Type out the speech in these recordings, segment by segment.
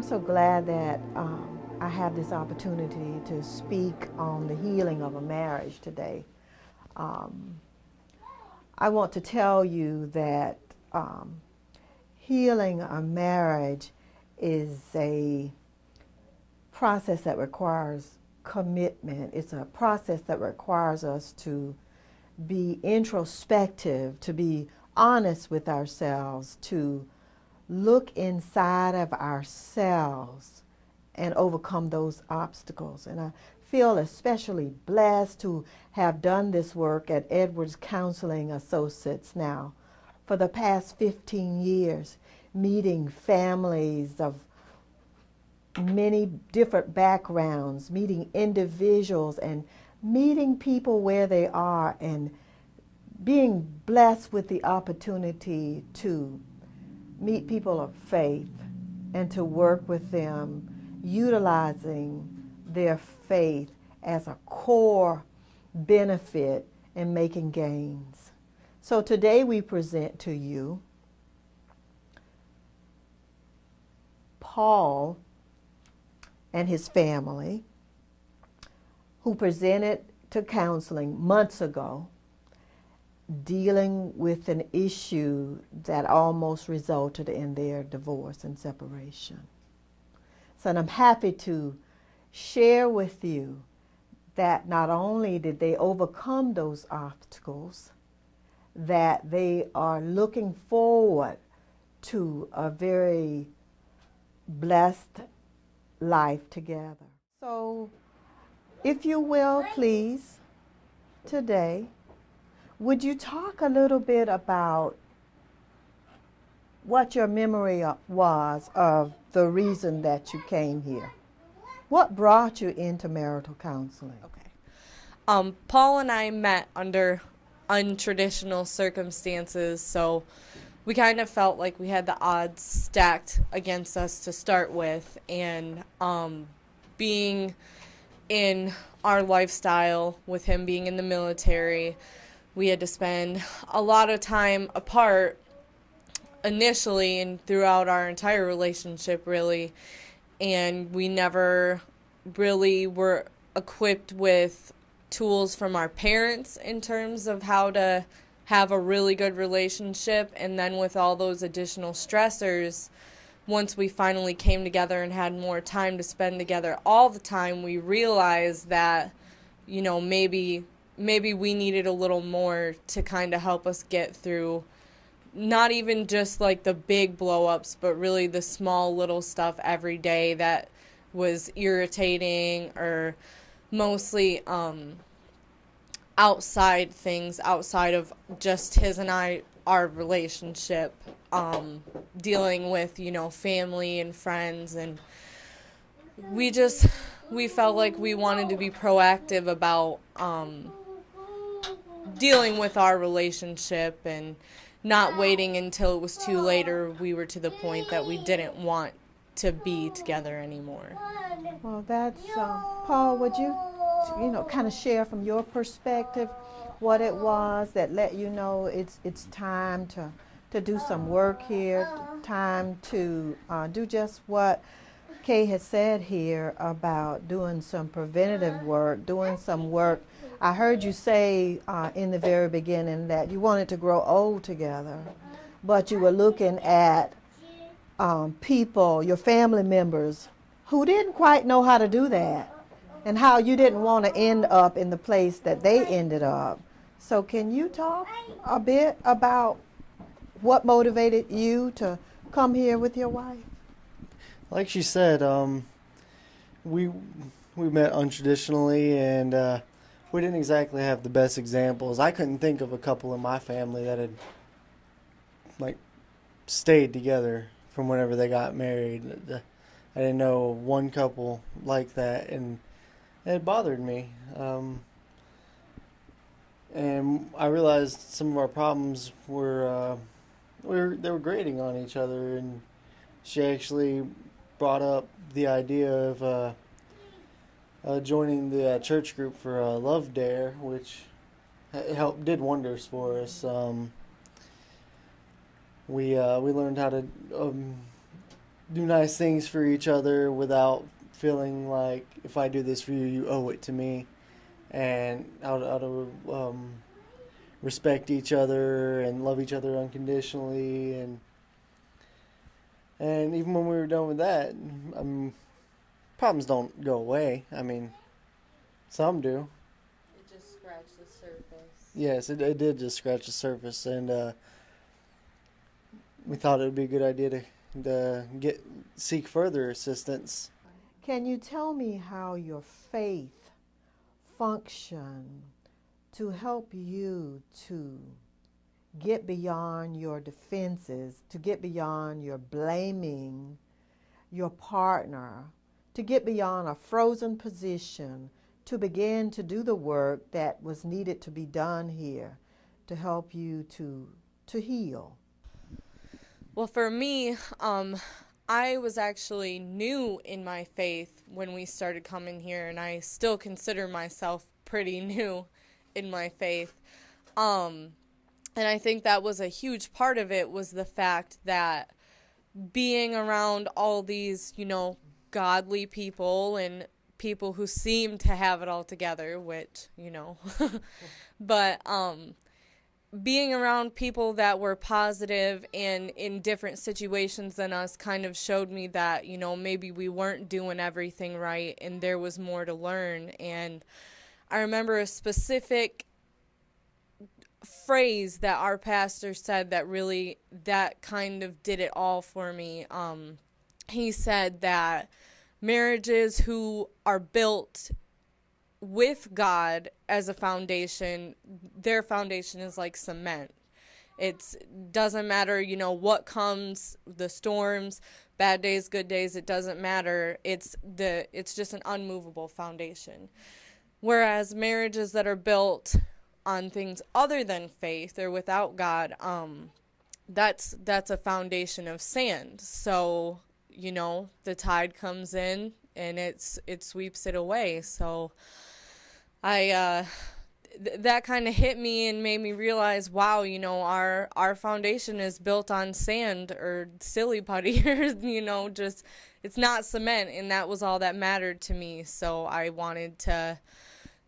I'm so glad that I have this opportunity to speak on the healing of a marriage today. Um, I want to tell you that healing a marriage is a process that requires commitment. It's a process that requires us to be introspective, to be honest with ourselves, to look inside of ourselves and overcome those obstacles. And I feel especially blessed to have done this work at Edwards Counseling Associates now for the past 15 years, meeting families of many different backgrounds, meeting individuals and meeting people where they are, and being blessed with the opportunity to meet people of faith and to work with them, utilizing their faith as a core benefit in making gains. So today we present to you Paul and his family, who presented to counseling months ago, dealing with an issue that almost resulted in their divorce and separation. So I'm happy to share with you that not only did they overcome those obstacles, that they are looking forward to a very blessed life together. So if you will, please, today, would you talk a little bit about what your memory was of the reason that you came here? What brought you into marital counseling? Okay. Paul and I met under untraditional circumstances, so we kind of felt like we had the odds stacked against us to start with, and being in our lifestyle with him being in the military, we had to spend a lot of time apart initially and throughout our entire relationship, really, and we never really were equipped with tools from our parents in terms of how to have a really good relationship. And then with all those additional stressors, once we finally came together and had more time to spend together all the time, we realized that, you know, maybe we needed a little more to kind of help us get through not even just like the big blow-ups, but really the small little stuff every day that was irritating, or mostly outside things outside of just his and our relationship, dealing with, you know, family and friends. And we felt like we wanted to be proactive about dealing with our relationship and not waiting until it was too late or we were to the point that we didn't want to be together anymore. Well, that's, Paul, would you kind of share from your perspective what it was that let you know it's time to do some work here, time to do just what Kay has said here about doing some preventative work, doing some work. I heard you say in the very beginning that you wanted to grow old together, but you were looking at people, your family members, who didn't quite know how to do that, and how you didn't want to end up in the place that they ended up. So can you talk a bit about what motivated you to come here with your wife? Like she said, we met untraditionally, and we didn't exactly have the best examples. I couldn't think of a couple in my family that had stayed together from whenever they got married. I didn't know one couple like that, and it bothered me. And I realized some of our problems were they were grating on each other, and she actually brought up the idea of joining the church group for Love Dare, which did wonders for us. We learned how to do nice things for each other without feeling like if I do this for you, you owe it to me, and out of respect each other and love each other unconditionally, and even when we were done with that, problems don't go away. I mean, some do. It just scratched the surface. Yes, it did just scratch the surface, and we thought it would be a good idea to seek further assistance. Can you tell me how your faith functioned to help you to get beyond your defenses, to get beyond your blaming your partner, to get beyond a frozen position, to begin to do the work that was needed to be done here to help you to heal? Well, for me, I was actually new in my faith when we started coming here, and I still consider myself pretty new in my faith. And I think that was a huge part of it, was the fact that being around all these, godly people and people who seem to have it all together, which, but being around people that were positive and in different situations than us kind of showed me that, maybe we weren't doing everything right and there was more to learn. And I remember a specific phrase that our pastor said that kind of did it all for me. He said that marriages who are built with God as a foundation, their foundation is like cement. It doesn't matter, what comes, the storms, bad days, good days, it doesn't matter. It's just an unmovable foundation. Whereas marriages that are built on things other than faith or without God, that's a foundation of sand. So, the tide comes in and it sweeps it away. So that kind of hit me and made me realize, wow, our foundation is built on sand or silly putty, or, just, it's not cement, and that was all that mattered to me. So I wanted to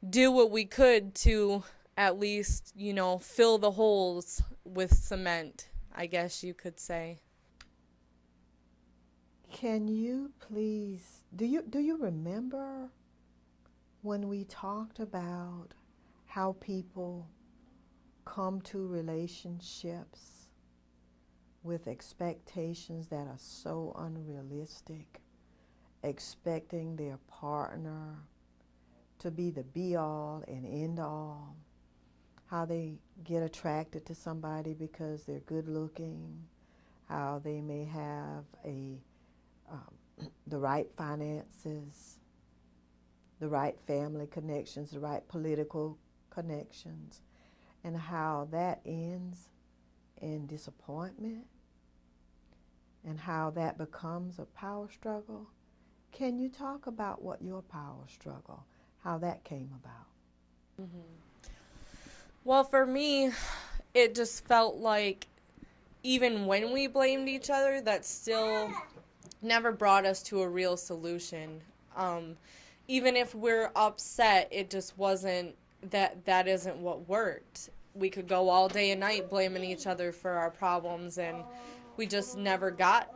do what we could to at least, fill the holes with cement, I guess you could say. Can you please, do you remember when we talked about how people come to relationships with expectations that are so unrealistic, expecting their partner to be the be-all and end-all, how they get attracted to somebody because they're good-looking, how they may have the right finances, the right family connections, the right political connections, and how that ends in disappointment and how that becomes a power struggle. Can you talk about what your power struggle, how that came about? Mm-hmm. Well, for me, it just felt like even when we blamed each other, that still never brought us to a real solution. Even if we're upset, it just wasn't, that isn't what worked. We could go all day and night blaming each other for our problems, and we just never got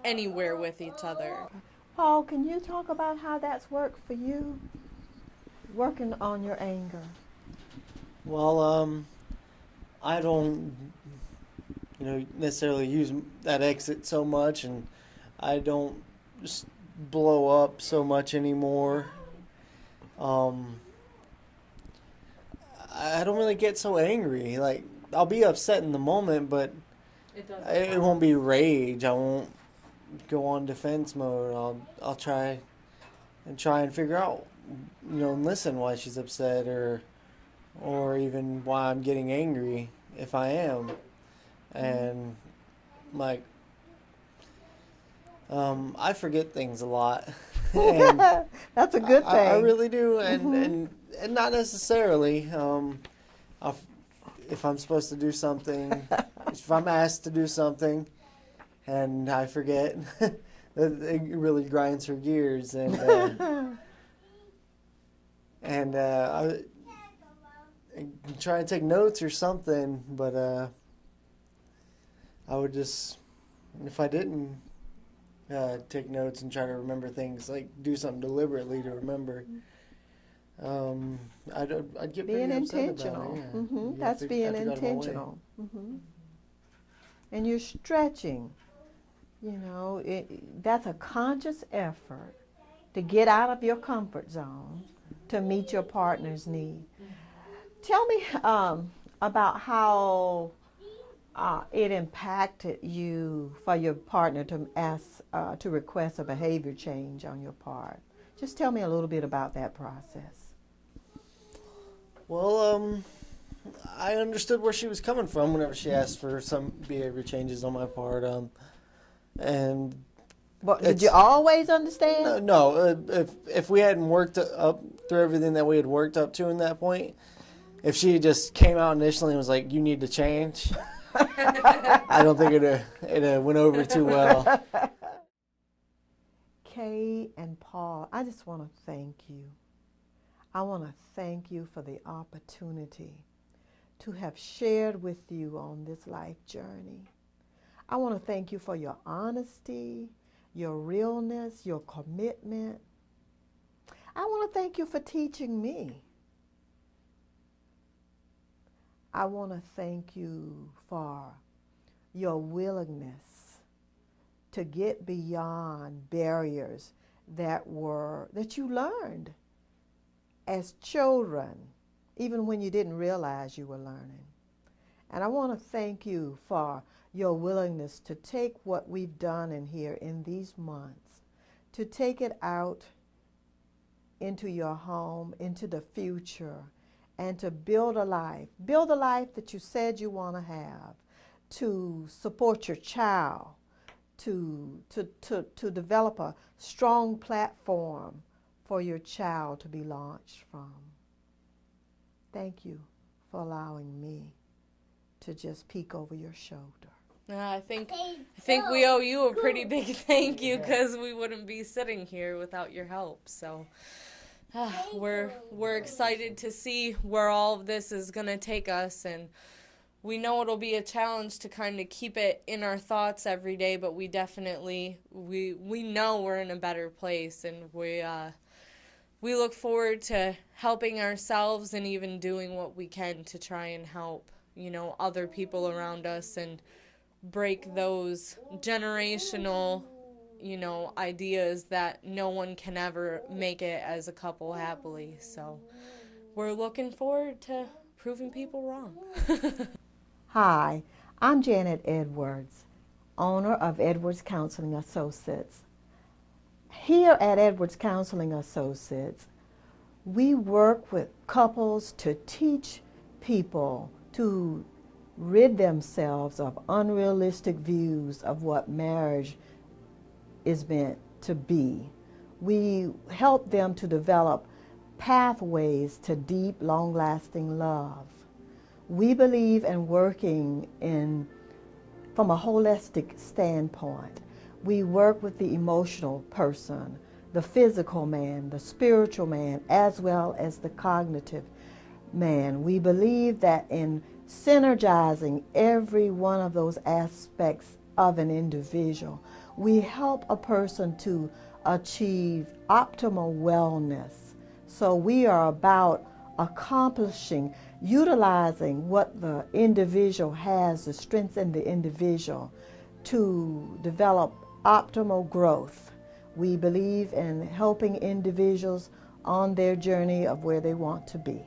anywhere with each other. Paul, can you talk about how that's worked for you, working on your anger? Well, I don't, necessarily use that exit so much, and I don't just blow up so much anymore. I don't really get so angry. Like, I'll be upset in the moment, but it won't be rage. I won't go on defense mode. I'll try and figure out, and listen why she's upset, or even why I'm getting angry if I am. And like, I forget things a lot. That's a good thing. I really do, and not necessarily. If I'm supposed to do something, if I'm asked to do something, and I forget, it really grinds her gears, and I try and take notes or something, but I would just, if I didn't take notes and try to remember things, like do something deliberately to remember, I'd get being pretty upset intentional. about it. Yeah. You have That's to- being have to go out of my way. intentional. And you're stretching. You know, that's a conscious effort to get out of your comfort zone to meet your partner's need. Tell me about how it impacted you for your partner to ask to request a behavior change on your part. Just tell me a little bit about that process. Well, I understood where she was coming from whenever she asked for some behavior changes on my part, and But did you always understand? no, if we hadn't worked up through everything that we had worked up to in that point, if she just came out initially and was like, "You need to change," I don't think it went over too well. Kay and Paul, I just want to thank you. I want to thank you for the opportunity to have shared with you on this life journey. I want to thank you for your honesty, your realness, your commitment. I want to thank you for teaching me. I want to thank you for your willingness to get beyond barriers that you learned as children, even when you didn't realize you were learning. And I want to thank you for your willingness to take what we've done in here in these months, to take it out into your home, into the future, and to build a life that you said you want to have, to support your child, to develop a strong platform for your child to be launched from. Thank you for allowing me to just peek over your shoulder. I think we owe you a pretty big thank you, because we wouldn't be sitting here without your help. So we're excited to see where all of this is going to take us, and we know it'll be a challenge to kind of keep it in our thoughts every day, but we definitely we know we're in a better place, and we look forward to helping ourselves and even doing what we can to try and help, other people around us and break those generational, ideas that no one can ever make it as a couple happily. So we're looking forward to proving people wrong. Hi, I'm Janet Edwards, owner of Edwards Counseling Associates. Here at Edwards Counseling Associates, we work with couples to teach people to rid themselves of unrealistic views of what marriage is meant to be. We help them to develop pathways to deep, long-lasting love. We believe in working from a holistic standpoint. We work with the emotional person, the physical man, the spiritual man, as well as the cognitive man. We believe that in synergizing every one of those aspects of an individual, we help a person to achieve optimal wellness. So we are about utilizing what the individual has, the strengths in the individual, to develop optimal growth. We believe in helping individuals on their journey of where they want to be.